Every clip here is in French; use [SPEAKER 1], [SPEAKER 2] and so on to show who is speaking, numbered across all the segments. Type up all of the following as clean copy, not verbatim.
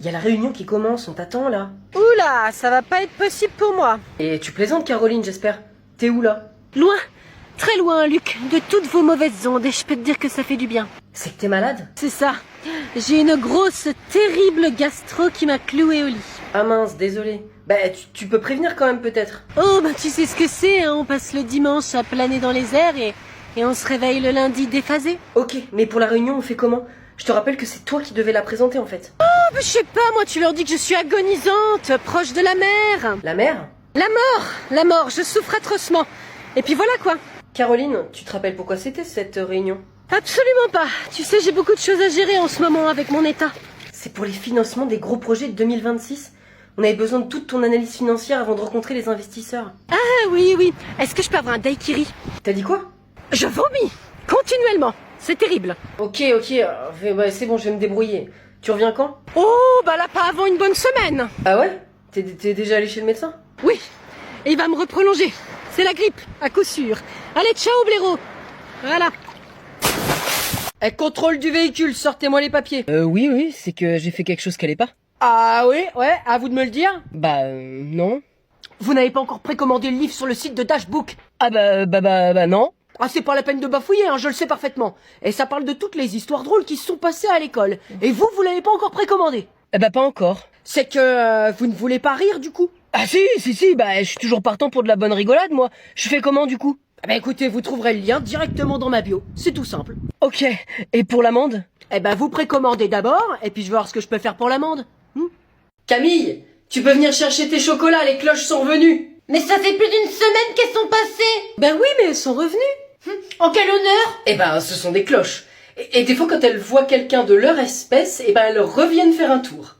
[SPEAKER 1] y a la réunion qui commence, on t'attend là.
[SPEAKER 2] Oula, ça va pas être possible pour moi.
[SPEAKER 1] Et tu plaisantes Caroline, j'espère. T'es où là?
[SPEAKER 2] Loin, très loin, Luc, de toutes vos mauvaises ondes, et je peux te dire que ça fait du bien.
[SPEAKER 1] C'est que t'es malade?
[SPEAKER 2] C'est ça. J'ai une grosse, terrible gastro qui m'a cloué au lit.
[SPEAKER 1] Ah mince, désolé. Bah tu peux prévenir quand même peut-être.
[SPEAKER 2] Oh, bah tu sais ce que c'est, hein, on passe le dimanche à planer dans les airs et on se réveille le lundi déphasé.
[SPEAKER 1] Ok, mais pour la réunion on fait comment? Je te rappelle que c'est toi qui devais la présenter en fait.
[SPEAKER 2] Oh, bah je sais pas, moi tu leur dis que je suis agonisante, proche de la mer.
[SPEAKER 1] La mère?
[SPEAKER 2] La mort, je souffre atrocement. Et puis voilà quoi.
[SPEAKER 1] Caroline, tu te rappelles pourquoi c'était cette réunion?
[SPEAKER 2] Absolument pas. Tu sais, j'ai beaucoup de choses à gérer en ce moment avec mon état.
[SPEAKER 1] C'est pour les financements des gros projets de 2026. On avait besoin de toute ton analyse financière avant de rencontrer les investisseurs.
[SPEAKER 2] Ah oui. Est-ce que je peux avoir un daiquiri?
[SPEAKER 1] T'as dit quoi?
[SPEAKER 2] Je vomis continuellement. C'est terrible.
[SPEAKER 1] Ok, bah, c'est bon, je vais me débrouiller. Tu reviens quand?
[SPEAKER 2] Oh, bah là, pas avant une bonne semaine.
[SPEAKER 1] Ah ouais? T'es déjà allé chez le médecin?
[SPEAKER 2] Oui, et il va me reprolonger. C'est la grippe, à coup sûr. Allez, ciao, blaireau. Voilà.
[SPEAKER 3] Contrôle du véhicule, sortez-moi les papiers.
[SPEAKER 1] Oui, c'est que j'ai fait quelque chose qu'elle est pas.
[SPEAKER 3] Ah oui, ouais, à vous de me le dire.
[SPEAKER 1] Bah, non.
[SPEAKER 3] Vous n'avez pas encore précommandé le livre sur le site de Dashbook.
[SPEAKER 1] Ah bah, non.
[SPEAKER 3] Ah, c'est pas la peine de bafouiller, hein, je le sais parfaitement. Et ça parle de toutes les histoires drôles qui se sont passées à l'école. Et vous l'avez pas encore précommandé.
[SPEAKER 1] Eh bah, pas encore.
[SPEAKER 3] C'est que vous ne voulez pas rire, du coup.
[SPEAKER 1] Ah si, bah, je suis toujours partant pour de la bonne rigolade, moi. Je fais comment, du coup?
[SPEAKER 3] Eh ben écoutez, vous trouverez le lien directement dans ma bio. C'est tout simple.
[SPEAKER 1] Ok, et pour l'amende?
[SPEAKER 3] Eh ben vous précommandez d'abord, et puis je vais voir ce que je peux faire pour l'amende.
[SPEAKER 1] Camille, tu peux venir chercher tes chocolats, les cloches sont revenues.
[SPEAKER 4] Mais ça fait plus d'une semaine qu'elles sont passées.
[SPEAKER 1] Ben oui, mais elles sont revenues.
[SPEAKER 4] En quel honneur?
[SPEAKER 1] Eh ben, ce sont des cloches. Et des fois, quand elles voient quelqu'un de leur espèce, eh ben, elles reviennent faire un tour.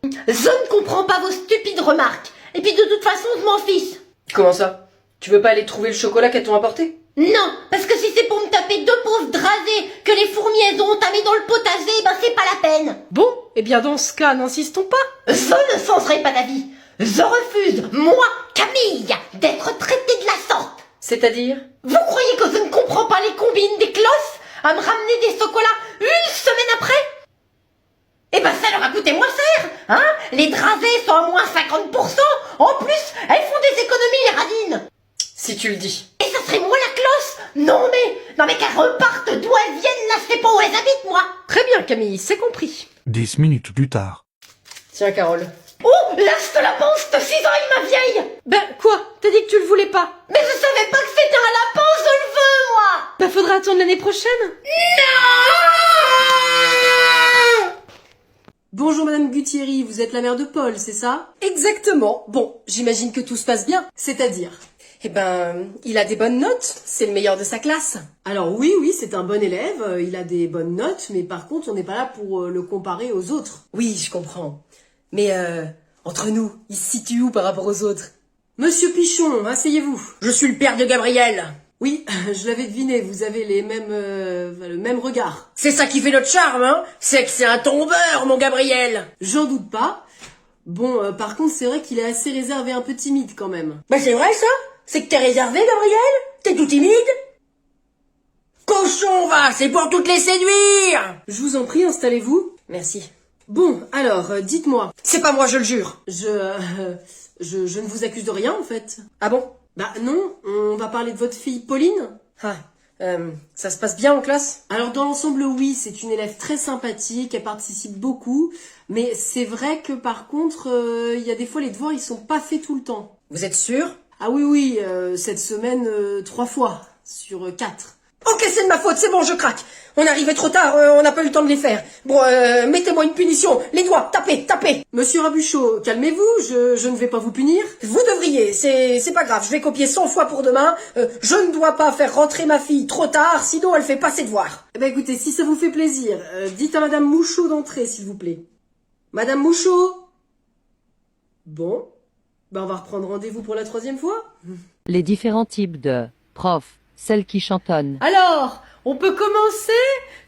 [SPEAKER 4] Je ne comprends pas vos stupides remarques. Et puis de toute façon, je m'en fiche.
[SPEAKER 1] Comment ça? Tu veux pas aller trouver le chocolat qu'elles t'ont apporté?
[SPEAKER 4] Non, parce que si c'est pour me taper deux pauvres drasés que les fourmis elles ont entamés dans le potager, ben c'est pas la peine.
[SPEAKER 1] Bon, eh bien dans ce cas, n'insistons pas.
[SPEAKER 4] Je ne changerai pas d'avis. Je refuse, moi, Camille, d'être traitée de la sorte.
[SPEAKER 1] C'est-à-dire?
[SPEAKER 4] Vous croyez que je ne comprends pas les combines des closses à me ramener des chocolats une semaine après? Eh ben ça leur a coûté moins cher, hein? Les drasés sont à moins 50%. En plus, elles font des économies, les radines.
[SPEAKER 1] Si tu le dis.
[SPEAKER 4] Et ça serait moi la cloche? Non mais qu'elles repartent d'où elles viennent, là je sais pas où elles habitent, moi.
[SPEAKER 1] Très bien, Camille, c'est compris.
[SPEAKER 5] 10 minutes plus tard.
[SPEAKER 1] Tiens, Carole.
[SPEAKER 4] Oh, lâche la panse de 6 ans, ma vieille.
[SPEAKER 1] Ben, quoi? T'as dit que tu le voulais pas?
[SPEAKER 4] Mais je savais pas que c'était un lapin, je le veux, moi.
[SPEAKER 1] Ben, faudra attendre l'année prochaine.
[SPEAKER 6] Bonjour Madame Gutierry, vous êtes la mère de Paul, c'est ça?
[SPEAKER 1] Exactement.
[SPEAKER 6] Bon, j'imagine que tout se passe bien, c'est-à-dire?
[SPEAKER 1] Eh ben, il a des bonnes notes. C'est le meilleur de sa classe.
[SPEAKER 6] Alors oui, c'est un bon élève, il a des bonnes notes, mais par contre on n'est pas là pour le comparer aux autres.
[SPEAKER 1] Oui, je comprends. Mais, entre nous, il se situe où par rapport aux autres?
[SPEAKER 6] Monsieur Pichon, asseyez-vous.
[SPEAKER 3] Je suis le père de Gabriel.
[SPEAKER 6] Oui, je l'avais deviné, vous avez les mêmes, le même regard.
[SPEAKER 3] C'est ça qui fait notre charme, hein? C'est que c'est un tombeur, mon Gabriel.
[SPEAKER 6] J'en doute pas. Bon, par contre c'est vrai qu'il est assez réservé, un peu timide quand même.
[SPEAKER 3] Ben c'est vrai ça? C'est que t'es réservé, Gabriel? T'es tout timide? Cochon, va, c'est pour toutes les séduire!
[SPEAKER 6] Je vous en prie, installez-vous.
[SPEAKER 1] Merci.
[SPEAKER 6] Bon, alors, dites-moi.
[SPEAKER 3] C'est pas moi, je le jure.
[SPEAKER 6] Je ne vous accuse de rien en fait.
[SPEAKER 1] Ah bon?
[SPEAKER 6] Bah non, on va parler de votre fille Pauline.
[SPEAKER 1] Ah, ça se passe bien en classe?
[SPEAKER 6] Alors dans l'ensemble oui, c'est une élève très sympathique, elle participe beaucoup, mais c'est vrai que par contre, il y a des fois les devoirs ils sont pas faits tout le temps.
[SPEAKER 1] Vous êtes sûr?
[SPEAKER 6] Ah oui, cette semaine 3 fois sur 4.
[SPEAKER 3] Ok, c'est de ma faute, c'est bon, je craque. On arrivait trop tard, on n'a pas eu le temps de les faire. Bon, mettez-moi une punition. Les doigts, tapez.
[SPEAKER 6] Monsieur Rabuchot, calmez-vous, je ne vais pas vous punir.
[SPEAKER 3] Vous devriez, c'est pas grave, je vais copier 100 fois pour demain. Je ne dois pas faire rentrer ma fille trop tard, sinon elle fait pas ses devoirs.
[SPEAKER 6] Eh ben écoutez, si ça vous fait plaisir, dites à Madame Mouchot d'entrer, s'il vous plaît. Madame Mouchot? Bon, ben on va reprendre rendez-vous pour la 3e fois.
[SPEAKER 7] Les différents types de profs, celles qui chantonnent.
[SPEAKER 2] Alors, on peut commencer?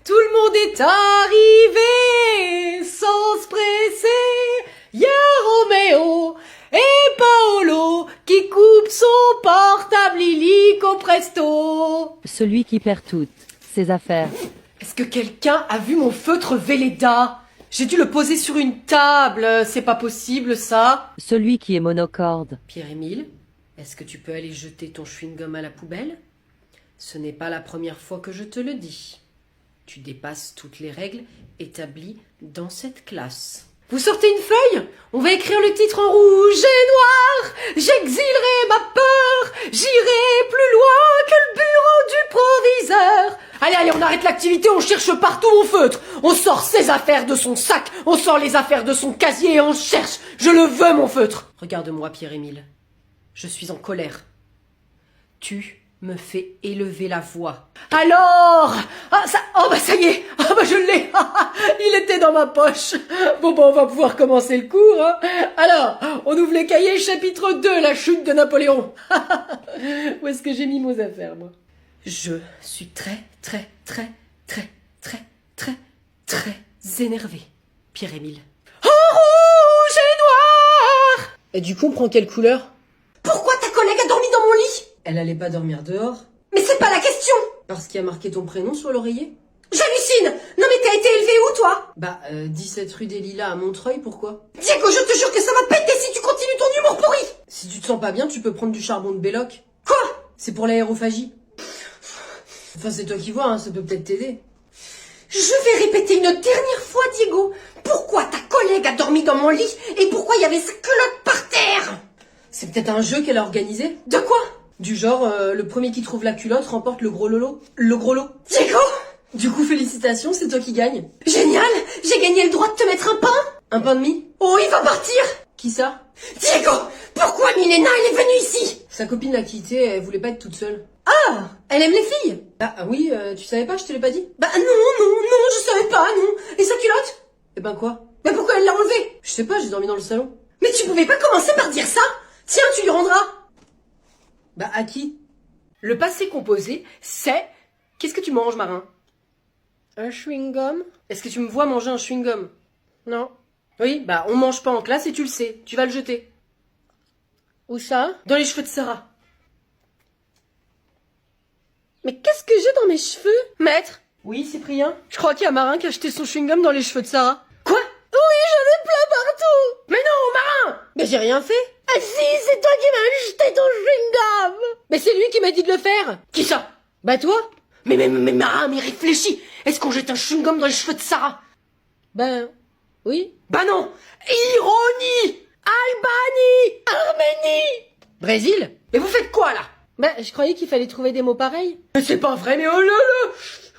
[SPEAKER 2] Tout le monde est arrivé, sans se presser. Y a Roméo et Paolo qui coupent son portable illico presto.
[SPEAKER 7] Celui qui perd toutes ses affaires.
[SPEAKER 2] Est-ce que quelqu'un a vu mon feutre Velleda? J'ai dû le poser sur une table, c'est pas possible ça.
[SPEAKER 7] Celui qui est monocorde.
[SPEAKER 1] Pierre-Émile, est-ce que tu peux aller jeter ton chewing-gum à la poubelle? Ce n'est pas la première fois que je te le dis. Tu dépasses toutes les règles établies dans cette classe.
[SPEAKER 2] Vous sortez une feuille? On va écrire le titre en rouge et noir. J'exilerai ma peur, j'irai plus loin que le bureau du proviseur. Allez, on arrête l'activité, on cherche partout mon feutre. On sort ses affaires de son sac, on sort les affaires de son casier et on cherche. Je le veux, mon feutre.
[SPEAKER 1] Regarde-moi, Pierre-Émile. Je suis en colère. Tu me fais élever la voix.
[SPEAKER 2] Alors, ça y est, je l'ai, il était dans ma poche. Bon, on va pouvoir commencer le cours. Hein. Alors, on ouvre les cahiers, chapitre 2, la chute de Napoléon. Où est-ce que j'ai mis mes affaires, moi?
[SPEAKER 1] Je suis très énervé, Pierre-Émile.
[SPEAKER 2] En rouge et noir.
[SPEAKER 6] Et du coup, on prend quelle couleur?
[SPEAKER 3] Pourquoi ta collègue a dormi dans mon lit?
[SPEAKER 6] Elle allait pas dormir dehors?
[SPEAKER 3] Mais c'est pas la question.
[SPEAKER 6] Parce qu'il y a marqué ton prénom sur l'oreiller?
[SPEAKER 3] J'hallucine. Non mais t'as été élevé où, toi?
[SPEAKER 6] 17 rue des Lilas à Montreuil, pourquoi?
[SPEAKER 3] Diego, je te jure que ça va péter si tu continues ton humour pourri.
[SPEAKER 6] Si tu te sens pas bien, tu peux prendre du charbon de Belloc.
[SPEAKER 3] Quoi?
[SPEAKER 6] C'est pour l'aérophagie. Enfin, c'est toi qui vois, hein, ça peut peut-être t'aider.
[SPEAKER 3] Je vais répéter une dernière fois, Diego. Pourquoi ta collègue a dormi dans mon lit et pourquoi il y avait sa culotte par terre?
[SPEAKER 6] C'est peut-être un jeu qu'elle a organisé?
[SPEAKER 3] De quoi?
[SPEAKER 6] Du genre, le premier qui trouve la culotte remporte le gros lolo. Le gros lot.
[SPEAKER 3] Diego!
[SPEAKER 6] Du coup, félicitations, c'est toi qui gagne.
[SPEAKER 3] Génial! J'ai gagné le droit de te mettre un pain?
[SPEAKER 6] Un pain de mie?
[SPEAKER 3] Oh, il va partir!
[SPEAKER 6] Qui ça?
[SPEAKER 3] Diego! Pourquoi Milena, elle est venue ici?
[SPEAKER 6] Sa copine l'a quitté, elle voulait pas être toute seule.
[SPEAKER 3] Ah! Elle aime les filles?
[SPEAKER 6] Oui, tu savais pas, je te l'ai pas dit?
[SPEAKER 3] Non, je savais pas, non. Et sa culotte?
[SPEAKER 6] Eh ben quoi?
[SPEAKER 3] Mais pourquoi elle l'a enlevée?
[SPEAKER 6] Je sais pas, j'ai dormi dans le salon.
[SPEAKER 3] Mais tu pouvais pas commencer par dire ça? Tiens, tu lui rendras.
[SPEAKER 6] À qui?
[SPEAKER 2] Le passé composé, c'est... Qu'est-ce que tu manges, Marin?
[SPEAKER 1] Un chewing-gum? Est-ce que tu me vois manger un chewing-gum?
[SPEAKER 2] Non.
[SPEAKER 1] Oui, on mange pas en classe et tu le sais. Tu vas le jeter.
[SPEAKER 2] Où ça?
[SPEAKER 1] Dans les cheveux de Sarah.
[SPEAKER 2] Mais qu'est-ce que j'ai dans mes cheveux? Maître?
[SPEAKER 1] Oui, Cyprien?
[SPEAKER 2] Je crois qu'il y a Marin qui a jeté son chewing-gum dans les cheveux de Sarah.
[SPEAKER 1] Quoi?
[SPEAKER 2] Oui, j'en ai plein partout!
[SPEAKER 1] Mais non, Marin!
[SPEAKER 2] Mais j'ai rien fait. Ah si, c'est toi qui m'as jeté ton chewing-gum! Mais c'est lui qui m'a dit de le faire.
[SPEAKER 1] Qui ça?
[SPEAKER 2] Toi?
[SPEAKER 1] Mais Marin, mais réfléchis! Est-ce qu'on jette un chewing-gum dans les cheveux de Sarah?
[SPEAKER 2] Oui.
[SPEAKER 1] Non! Ironie! Albanie! Arménie!
[SPEAKER 2] Brésil?
[SPEAKER 1] Mais vous faites quoi, là?
[SPEAKER 2] Je croyais qu'il fallait trouver des mots pareils.
[SPEAKER 1] Mais c'est pas vrai, mais oh là là!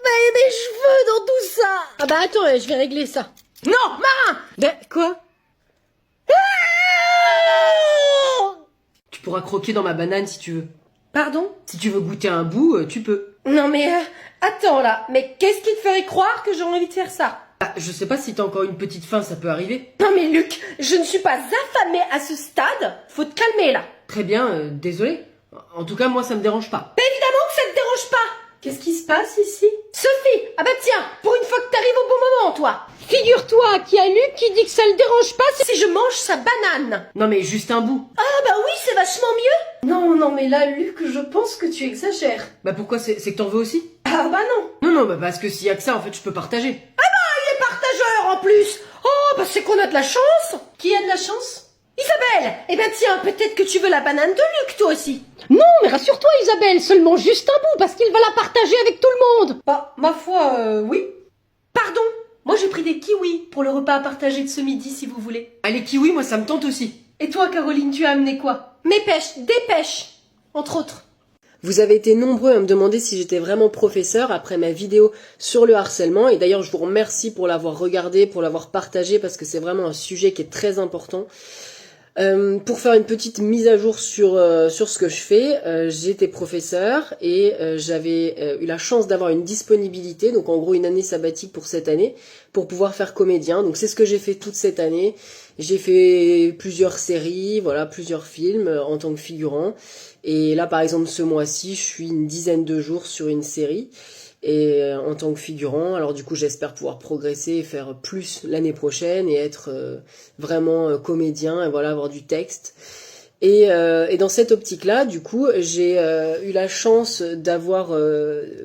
[SPEAKER 2] Mais mes cheveux dans tout ça! Attends, je vais régler ça.
[SPEAKER 1] Non, Marin!
[SPEAKER 2] Quoi?
[SPEAKER 1] Tu pourras croquer dans ma banane si tu veux.
[SPEAKER 2] Pardon?
[SPEAKER 1] Si tu veux goûter un bout, tu peux.
[SPEAKER 2] Non mais, attends là, mais qu'est-ce qui te ferait croire que j'ai envie de faire ça?
[SPEAKER 1] Je sais pas si t'as encore une petite faim, ça peut arriver.
[SPEAKER 2] Non mais Luc, je ne suis pas affamée à ce stade, faut te calmer là.
[SPEAKER 1] Très bien, désolé. En tout cas, moi, ça me dérange pas.
[SPEAKER 2] Mais évidemment que ça te dérange pas.
[SPEAKER 1] Qu'est-ce qui se passe ici?
[SPEAKER 2] Sophie, tiens, pour une fois que t'arrives au bon moment, toi. Figure-toi qu'il y a Luc qui dit que ça le dérange pas si je mange sa banane.
[SPEAKER 1] Non mais juste un bout.
[SPEAKER 2] Oui, c'est vachement mieux. Non, mais là, Luc, je pense que tu exagères.
[SPEAKER 1] Pourquoi c'est que t'en veux aussi?
[SPEAKER 2] Non.
[SPEAKER 1] Non, parce que s'il y a que ça, en fait, je peux partager.
[SPEAKER 2] Il est partageur en plus. C'est qu'on a de la chance. Qui a de la chance? Isabelle. Tiens, peut-être que tu veux la banane de Luc, toi aussi. Non, mais rassure-toi, Isabelle, seulement juste un bout, parce qu'il va la partager avec tout le monde.
[SPEAKER 1] Ma foi, oui.
[SPEAKER 2] Pardon?
[SPEAKER 1] Moi, j'ai pris des kiwis pour le repas à partager de ce midi, si vous voulez. Les kiwis, moi, ça me tente aussi.
[SPEAKER 2] Et toi, Caroline, tu as amené quoi? Mes pêches, des pêches, entre autres.
[SPEAKER 6] Vous avez été nombreux à me demander si j'étais vraiment professeur après ma vidéo sur le harcèlement. Et d'ailleurs, je vous remercie pour l'avoir regardé, pour l'avoir partagé, parce que c'est vraiment un sujet qui est très important. Pour faire une petite mise à jour sur ce que je fais, j'étais professeur et j'avais eu la chance d'avoir une disponibilité, donc en gros une année sabbatique pour cette année, pour pouvoir faire comédien. Donc c'est ce que j'ai fait toute cette année. J'ai fait plusieurs séries, plusieurs films en tant que figurant. Et là par exemple ce mois-ci, je suis une dizaine de jours sur une série. Et en tant que figurant, alors du coup j'espère pouvoir progresser et faire plus l'année prochaine et être vraiment comédien et avoir du texte. Et dans cette optique-là, du coup, j'ai eu la chance d'avoir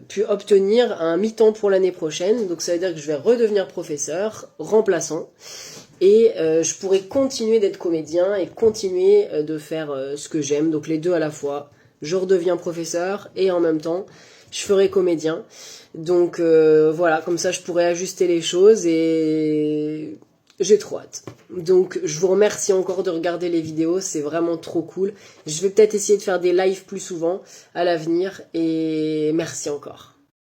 [SPEAKER 6] pu obtenir un mi-temps pour l'année prochaine. Donc ça veut dire que je vais redevenir professeur, remplaçant. Et je pourrai continuer d'être comédien et continuer de faire ce que j'aime. Donc les deux à la fois. Je redeviens professeur et en même temps, je ferai comédien. Donc voilà, comme ça je pourrais ajuster les choses et j'ai trop hâte. Donc je vous remercie encore de regarder les vidéos, c'est vraiment trop cool. Je vais peut-être essayer de faire des lives plus souvent à l'avenir et merci encore.